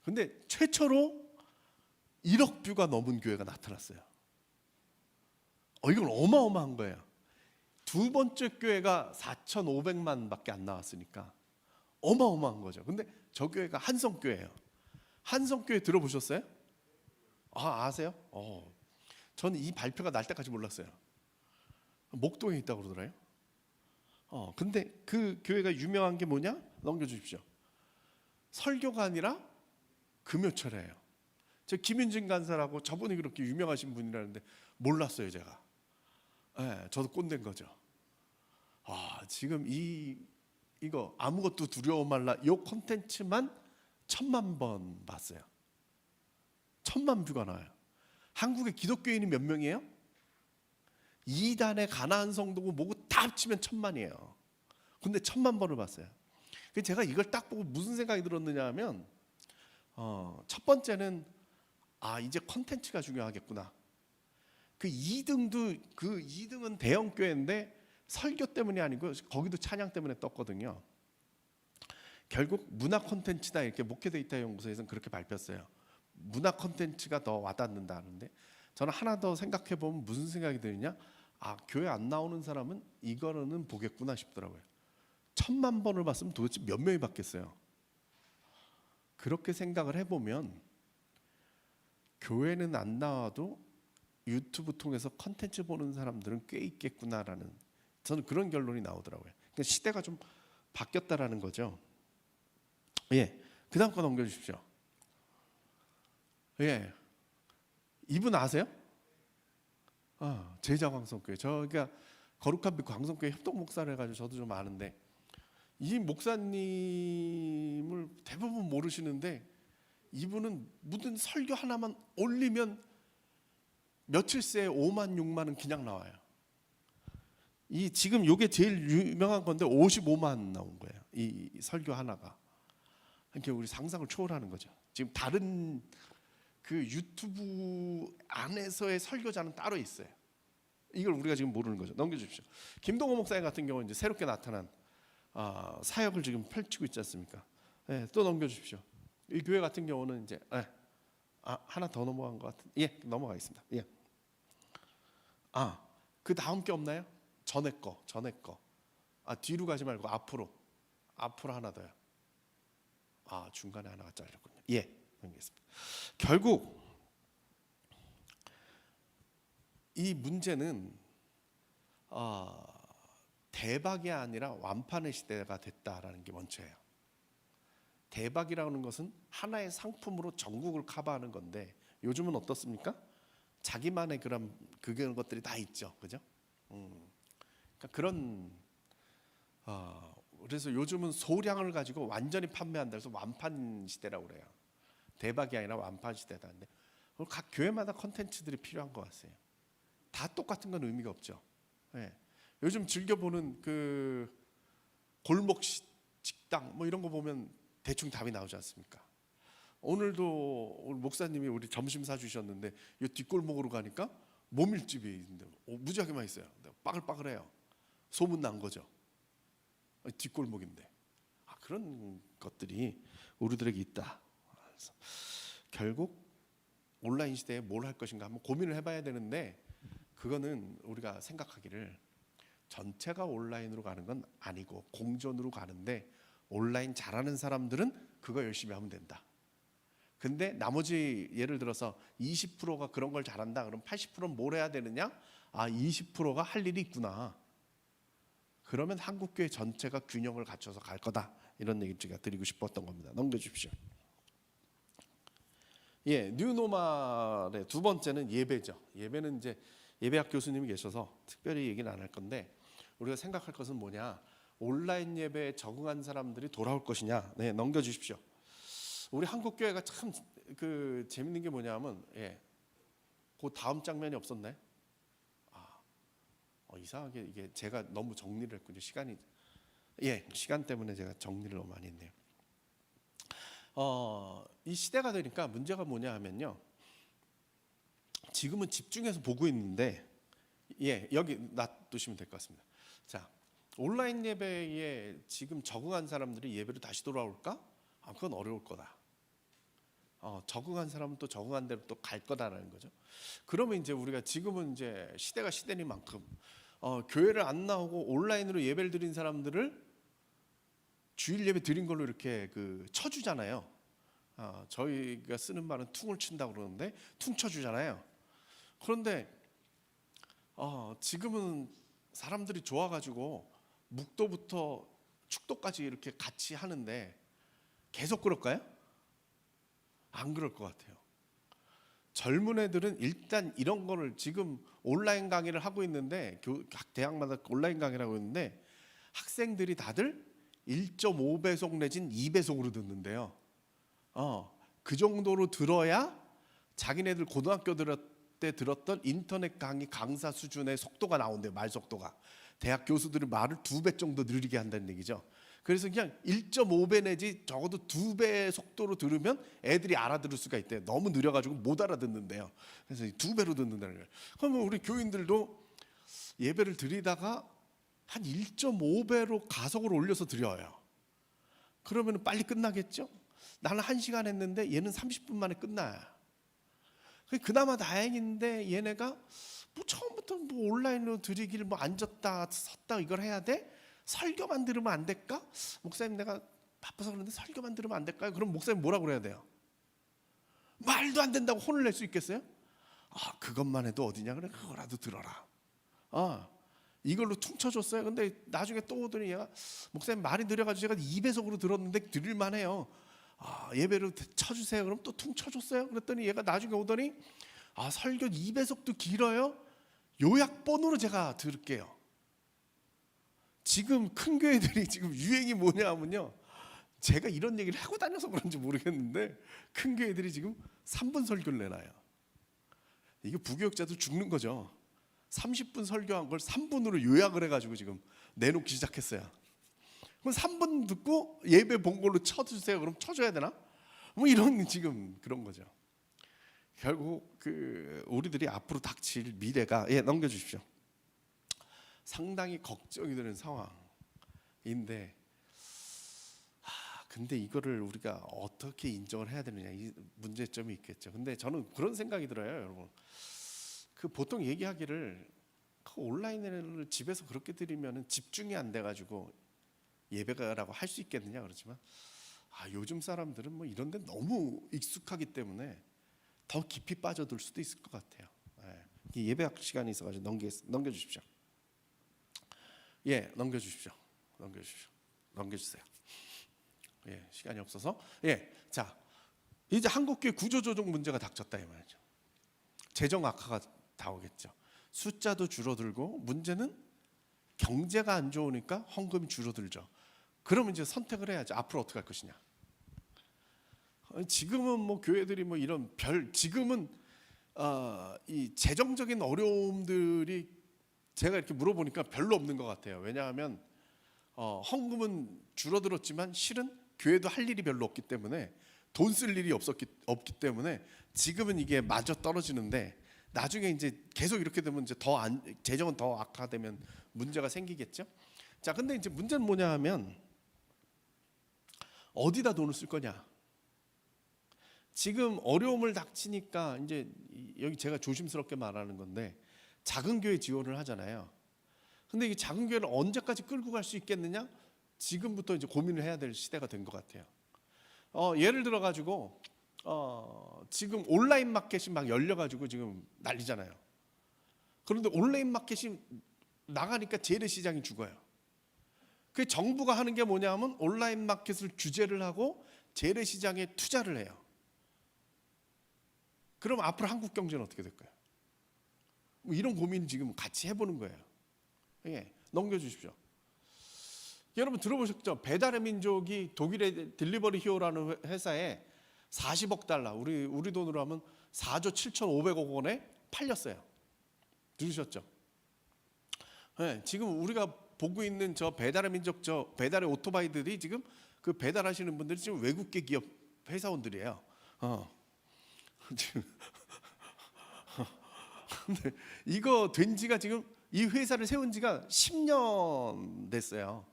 S1: 근데 최초로 1억 뷰가 넘은 교회가 나타났어요. 이건 어마어마한 거예요. 두 번째 교회가 4,500만밖에 안 나왔으니까 어마어마한 거죠. 근데 저 교회가 한성교회예요. 한성교회 들어보셨어요? 아세요? 저는 이 발표가 날 때까지 몰랐어요. 목동에 있다고 그러더라고요. 근데 그 교회가 유명한 게 뭐냐? 넘겨주십시오. 설교가 아니라 금요철이에요. 저 김윤진 간사라고 저분이 그렇게 유명하신 분이라는데 몰랐어요 제가. 네, 저도 꼰대인 거죠. 지금 이거 아무것도 두려워 말라 이 콘텐츠만 1,000만 번 봤어요. 1,000만 뷰가 나와요. 한국의 기독교인이 몇 명이에요? 2단의 가나안 성도고 뭐고 다 합치면 1,000만이에요. 근데 1,000만 번을 봤어요. 제가 이걸 딱 보고 무슨 생각이 들었느냐 하면 첫 번째는 아, 이제 컨텐츠가 중요하겠구나. 그 2등은 대형 교회인데 설교 때문이 아니고 거기도 찬양 때문에 떴거든요. 결국 문화 콘텐츠다, 이렇게 목회데이터 연구소에서는 그렇게 발표했어요. 문화 콘텐츠가 더 와닿는다 하는데, 저는 하나 더 생각해 보면 무슨 생각이 드느냐, 아, 교회 안 나오는 사람은 이거는 보겠구나 싶더라고요. 1000만 번을 봤으면 도대체 몇 명이 봤겠어요. 그렇게 생각을 해보면 교회는 안 나와도 유튜브 통해서 컨텐츠 보는 사람들은 꽤 있겠구나라는, 저는 그런 결론이 나오더라고요. 그러니까 시대가 좀 바뀌었다라는 거죠. 예, 그 다음 거 넘겨주십시오. 예, 이분 아세요? 아, 제자광성교회. 저가 거룩한 빛 광성교회 협동 목사를 해가지고 저도 좀 아는데, 이 목사님을 대부분 모르시는데 이분은 무슨 설교 하나만 올리면 며칠 새에 5만 6만은 그냥 나와요. 이 지금 요게 제일 유명한 건데 55만 나온 거예요. 이 설교 하나가. 이렇게 우리 상상을 초월하는 거죠. 지금 다른 그 유튜브 안에서의 설교자는 따로 있어요. 이걸 우리가 지금 모르는 거죠. 넘겨주십시오. 김동호 목사님 같은 경우는 이제 새롭게 나타난 사역을 지금 펼치고 있지 않습니까? 네, 또 넘겨주십시오. 이 교회 같은 경우는 이제 하나 더 넘어간 것 같은. 예, 넘어가겠습니다. 예. 그 다음 게 없나요? 전에 거. 뒤로 가지 말고 앞으로 하나 더요. 중간에 하나가 잘렸군요. 예, 넘기겠습니다. 결국 이 문제는 대박이 아니라 완판의 시대가 됐다라는 게 먼저예요. 대박이라는 것은 하나의 상품으로 전국을 커버하는 건데, 요즘은 어떻습니까? 자기만의 그런 것들이 다 있죠, 그죠? 그러니까 그런 그래서 요즘은 소량을 가지고 완전히 판매한다 해서 완판 시대라고 그래요. 대박이 아니라 완판 시대다는데, 각 교회마다 컨텐츠들이 필요한 것 같아요. 다 똑같은 건 의미가 없죠. 네. 요즘 즐겨보는 그 골목 식당 뭐 이런 거 보면 대충 답이 나오지 않습니까? 오늘도 오늘 목사님이 우리 점심 사주셨는데 이 뒷골목으로 가니까 모밀집이 있는데 무지하게 맛있어요. 빠글빠글해요. 소문 난 거죠. 뒷골목인데. 그런 것들이 우리들에게 있다. 그래서 결국 온라인 시대에 뭘 할 것인가 한번 고민을 해봐야 되는데, 그거는 우리가 생각하기를 전체가 온라인으로 가는 건 아니고 공존으로 가는데, 온라인 잘하는 사람들은 그거 열심히 하면 된다. 근데 나머지 예를 들어서 20%가 그런 걸 잘한다. 그럼 80%는 뭘 해야 되느냐? 20%가 할 일이 있구나. 그러면 한국교회 전체가 균형을 갖춰서 갈 거다. 이런 얘기를 제가 드리고 싶었던 겁니다. 넘겨주십시오. 예, 뉴노멀의 두 번째는 예배죠. 예배는 이제 예배학 교수님이 계셔서 특별히 얘기는 안 할 건데, 우리가 생각할 것은 뭐냐? 온라인 예배에 적응한 사람들이 돌아올 것이냐? 네, 넘겨주십시오. 우리 한국 교회가 참 그 재밌는 게 뭐냐면, 그 다음 장면이 없었나요? 이상하게 이게 제가 너무 정리를 했군요. 시간 때문에 제가 정리를 너무 많이 했네요. 이 시대가 되니까 문제가 뭐냐 하면요, 지금은 집중해서 보고 있는데, 여기 놔두시면 될 것 같습니다. 자, 온라인 예배에 지금 적응한 사람들이 예배로 다시 돌아올까? 그건 어려울 거다. 적응한 사람은 또 적응한 대로 또 갈 거다라는 거죠. 그러면 이제 우리가 지금은 이제 시대가 시대니만큼 교회를 안 나오고 온라인으로 예배를 드린 사람들을 주일 예배 드린 걸로 이렇게 쳐주잖아요. 저희가 쓰는 말은 퉁을 친다고 그러는데 퉁 쳐주잖아요. 그런데 지금은 사람들이 좋아가지고 묵도부터 축도까지 이렇게 같이 하는데 계속 그럴까요? 안 그럴 것 같아요. 젊은 애들은 일단 이런 거를 지금 온라인 강의를 하고 있는데, 각 대학마다 온라인 강의를 하고 있는데, 학생들이 다들 1.5배속 내진 2배속으로 듣는데요. 그 정도로 들어야 자기네들 고등학교 때 들었던 인터넷 강의 강사 수준의 속도가 나온대요. 말 속도가. 대학 교수들이 말을 2배 정도 느리게 한다는 얘기죠. 그래서 그냥 1.5배 내지 적어도 2배 속도로 들으면 애들이 알아들을 수가 있대요. 너무 느려가지고 못 알아듣는데요. 그래서 2배로 듣는다는 거예요. 그러면 우리 교인들도 예배를 드리다가 한 1.5배로 가속을 올려서 드려요. 그러면 빨리 끝나겠죠? 나는 1시간 했는데 얘는 30분 만에 끝나요. 그나마 다행인데 얘네가 뭐 처음부터 뭐 온라인으로 드리기를 뭐 앉았다 섰다 이걸 해야 돼? 설교만 들으면 안 될까? 목사님 내가 바빠서 그러는데 설교만 들으면 안 될까요? 그럼 목사님 뭐라 그래야 돼요? 말도 안 된다고 혼을 낼 수 있겠어요? 아 그것만 해도 어디냐 그래 그거라도 들어라. 이걸로 퉁쳐줬어요. 근데 나중에 또 오더니 얘가 목사님 말이 느려가지고 제가 2배속으로 들었는데 들을만해요. 예배를 쳐주세요. 그럼 또 퉁쳐줬어요. 그랬더니 얘가 나중에 오더니 설교 2배속도 길어요. 요약본으로 제가 들을게요. 지금 큰 교회들이 지금 유행이 뭐냐 하면요, 제가 이런 얘기를 하고 다녀서 그런지 모르겠는데 큰 교회들이 지금 3분 설교를 내놔요. 이게 부교육자도 죽는 거죠. 30분 설교한 걸 3분으로 요약을 해가지고 지금 내놓기 시작했어요. 그럼 3분 듣고 예배 본 걸로 쳐주세요. 그럼 쳐줘야 되나? 뭐 이런 지금 그런 거죠. 결국 우리들이 앞으로 닥칠 미래가 넘겨주십시오. 상당히 걱정이 되는 상황인데, 근데 이거를 우리가 어떻게 인정을 해야 되느냐 이 문제점이 있겠죠. 근데 저는 그런 생각이 들어요, 여러분. 보통 얘기하기를 온라인을 집에서 그렇게 드리면은 집중이 안 돼가지고 예배가라고 할 수 있겠느냐 그렇지만 요즘 사람들은 뭐 이런데 너무 익숙하기 때문에 더 깊이 빠져들 수도 있을 것 같아요. 예배학 시간이 있어가지고 넘겨주십시오. 넘겨주세요. 시간이 없어서 자 이제 한국교회 구조조정 문제가 닥쳤다 이 말이죠. 재정 악화가 나오겠죠. 숫자도 줄어들고 문제는 경제가 안 좋으니까 헌금이 줄어들죠. 그러면 이제 선택을 해야죠. 앞으로 어떻게 할 것이냐. 지금은 뭐 교회들이 뭐 이런 지금은 이 재정적인 어려움들이 제가 이렇게 물어보니까 별로 없는 것 같아요. 왜냐하면 헌금은 줄어들었지만 실은 교회도 할 일이 별로 없기 때문에 돈 쓸 일이 없기 때문에 지금은 이게 마저 떨어지는데 나중에 이제 계속 이렇게 되면 이제 재정은 더 악화되면 문제가 생기겠죠. 자, 근데 이제 문제는 뭐냐 하면 어디다 돈을 쓸 거냐. 지금 어려움을 닥치니까 이제 여기 제가 조심스럽게 말하는 건데 작은 교회 지원을 하잖아요. 근데 이 작은 교회를 언제까지 끌고 갈 수 있겠느냐? 지금부터 이제 고민을 해야 될 시대가 된 것 같아요. 예를 들어 가지고 지금 온라인 마켓이 막 열려가지고 지금 난리잖아요. 그런데 온라인 마켓이 나가니까 재래시장이 죽어요. 그 정부가 하는 게 뭐냐면 온라인 마켓을 규제를 하고 재래시장에 투자를 해요. 그럼 앞으로 한국 경제는 어떻게 될까요? 뭐 이런 고민 지금 같이 해보는 거예요. 넘겨주십시오. 여러분 들어보셨죠? 배달의 민족이 독일의 딜리버리 히어라는 회사에 40억 달러, 우리 돈으로 하면 4조 7,500억 원에 팔렸어요. 들으셨죠? 지금 우리가 보고 있는 저 배달의 민족 배달의 오토바이들이 지금 그 배달하시는 분들이 지금 외국계 기업 회사원들이에요. 지금 근데 이거 된 지가 지금 이 회사를 세운 지가 10년 됐어요.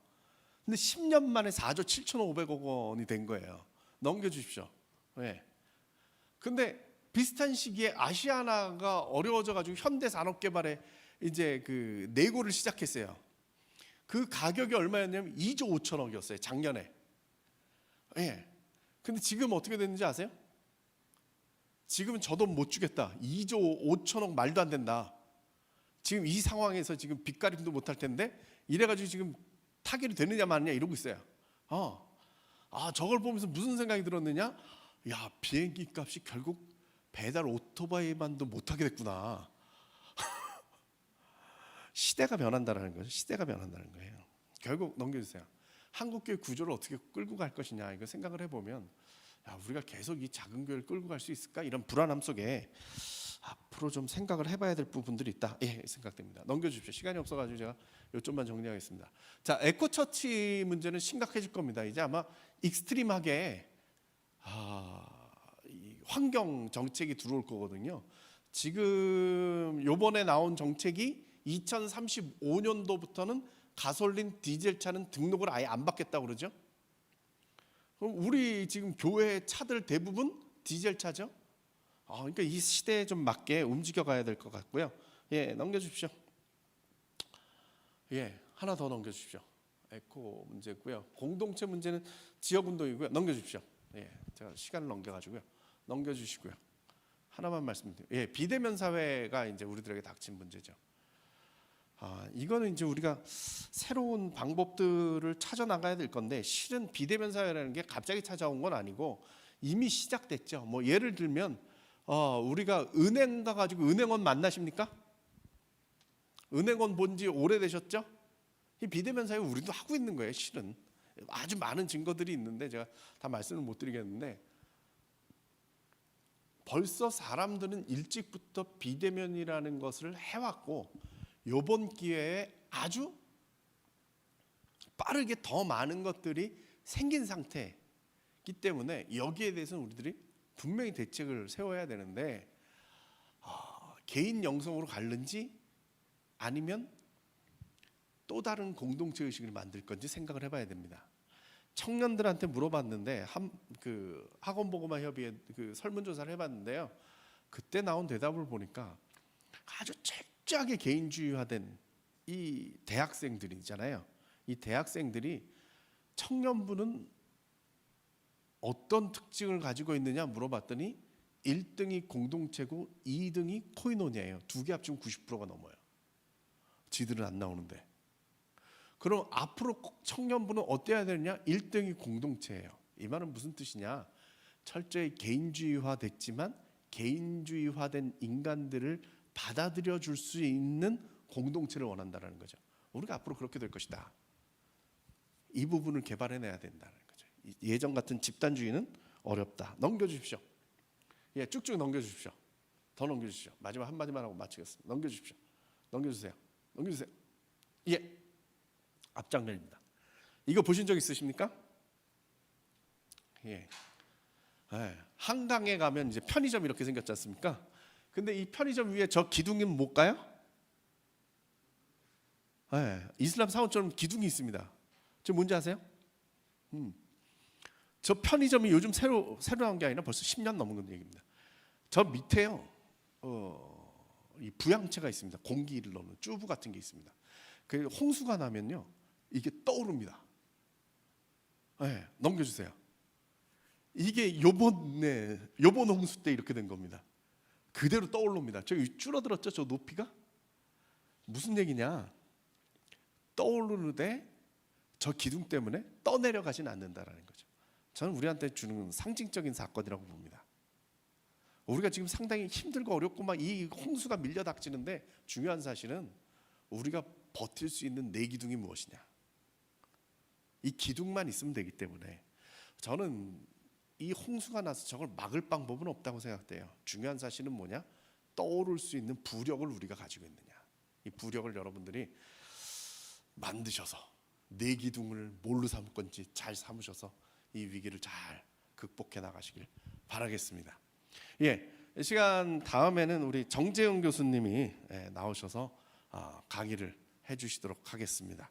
S1: 근데 10년 만에 4조 7,500억 원이 된 거예요. 넘겨주십시오. 근데 비슷한 시기에 아시아나가 어려워져가지고 현대산업개발에 이제 그 내고를 시작했어요. 그 가격이 얼마였냐면 2조 5천억이었어요. 작년에. 근데 지금 어떻게 됐는지 아세요? 지금은 저 돈 못 주겠다. 2조 5천억 말도 안 된다. 지금 이 상황에서 지금 빚가림도 못 할 텐데 이래가지고 지금 타결이 되느냐 마느냐 이러고 있어요. 저걸 보면서 무슨 생각이 들었느냐? 야, 비행기 값이 결국 배달 오토바이만도 못하게 됐구나. 시대가 변한다는 거죠. 시대가 변한다는 거예요. 결국 넘겨주세요. 한국교회 구조를 어떻게 끌고 갈 것이냐 이거 생각을 해보면 우리가 계속 이 작은 교회를 끌고 갈 수 있을까 이런 불안함 속에 앞으로 좀 생각을 해봐야 될 부분들이 있다. 예, 생각됩니다. 넘겨주십시오. 시간이 없어가지고 제가 요점만 정리하겠습니다. 자, 에코처치 문제는 심각해질 겁니다. 이제 아마 익스트림하게 이 환경 정책이 들어올 거거든요. 지금 요번에 나온 정책이 2035년도부터는 가솔린 디젤 차는 등록을 아예 안 받겠다고 그러죠. 그럼 우리 지금 교회 차들 대부분 디젤 차죠. 그러니까 이 시대에 좀 맞게 움직여 가야 될 것 같고요. 예, 넘겨주십시오. 예, 하나 더 넘겨주십시오. 에코 문제고요. 공동체 문제는 지역 운동이고요. 넘겨주십시오. 예, 제가 시간을 넘겨가지고요. 넘겨주시고요. 하나만 말씀드려요. 예, 비대면 사회가 이제 우리들에게 닥친 문제죠. 이거는 이제 우리가 새로운 방법들을 찾아 나가야 될 건데, 실은 비대면 사회라는 게 갑자기 찾아온 건 아니고 이미 시작됐죠. 뭐 예를 들면 우리가 은행 가가지고 은행원 만나십니까? 은행원 본 지 오래되셨죠? 이 비대면 사회 우리도 하고 있는 거예요. 실은 아주 많은 증거들이 있는데 제가 다 말씀을 못 드리겠는데, 벌써 사람들은 일찍부터 비대면이라는 것을 해왔고 이번 기회에 아주 빠르게 더 많은 것들이 생긴 상태이기 때문에 여기에 대해서는 우리들이 분명히 대책을 세워야 되는데, 개인 영성으로 갈는지 아니면 또 다른 공동체 의식을 만들 건지 생각을 해봐야 됩니다. 청년들한테 물어봤는데 학원보고마 협의회 설문조사를 해봤는데요. 그때 나온 대답을 보니까 아주 철저하게 개인주의화된 이 대학생들이 있잖아요. 이 대학생들이 청년부는 어떤 특징을 가지고 있느냐 물어봤더니 1등이 공동체고 2등이 코인원이에요. 두 개 합치면 90%가 넘어요. 지들은 안 나오는데. 그럼 앞으로 청년부는 어때야 되느냐? 1등이 공동체예요. 이 말은 무슨 뜻이냐? 철저히 개인주의화됐지만 개인주의화된 인간들을 받아들여 줄 수 있는 공동체를 원한다는 거죠. 우리가 앞으로 그렇게 될 것이다. 이 부분을 개발해내야 된다는 거죠. 예전 같은 집단주의는 어렵다. 넘겨주십시오. 예, 쭉쭉 넘겨주십시오. 더 넘겨주십시오. 마지막 한마디만 하고 마치겠습니다. 넘겨주십시오. 넘겨주세요. 넘겨주세요. 예, 앞장면입니다. 이거 보신 적 있으십니까? 예. 한강에 가면 이제 편의점 이렇게 생겼지 않습니까? 근데 이 편의점 위에 저 기둥은 뭘까요? 이슬람 사원처럼 기둥이 있습니다. 저 뭔지 아세요? 저 편의점이 요즘 새로 나온 게 아니라 벌써 10년 넘은 얘기입니다. 저 밑에요, 이 부양체가 있습니다. 공기를 넣는 튜브 같은 게 있습니다. 그 홍수가 나면요, 이게 떠오릅니다. 넘겨주세요. 이게 요번 홍수 때 이렇게 된 겁니다. 그대로 떠오릅니다. 저기 줄어들었죠, 저 높이가? 무슨 얘기냐? 떠오르는데 저 기둥 때문에 떠내려가진 않는다라는 거죠. 저는 우리한테 주는 상징적인 사건이라고 봅니다. 우리가 지금 상당히 힘들고 어렵고 막 이 홍수가 밀려닥치는데 중요한 사실은 우리가 버틸 수 있는 내 기둥이 무엇이냐? 이 기둥만 있으면 되기 때문에 저는 이 홍수가 나서 저걸 막을 방법은 없다고 생각돼요. 중요한 사실은 뭐냐? 떠오를 수 있는 부력을 우리가 가지고 있느냐. 이 부력을 여러분들이 만드셔서 내 기둥을 뭘로 삼을 건지 잘 삼으셔서 이 위기를 잘 극복해 나가시길 바라겠습니다. 예, 이 시간 다음에는 우리 정재영 교수님이 나오셔서 강의를 해주시도록 하겠습니다.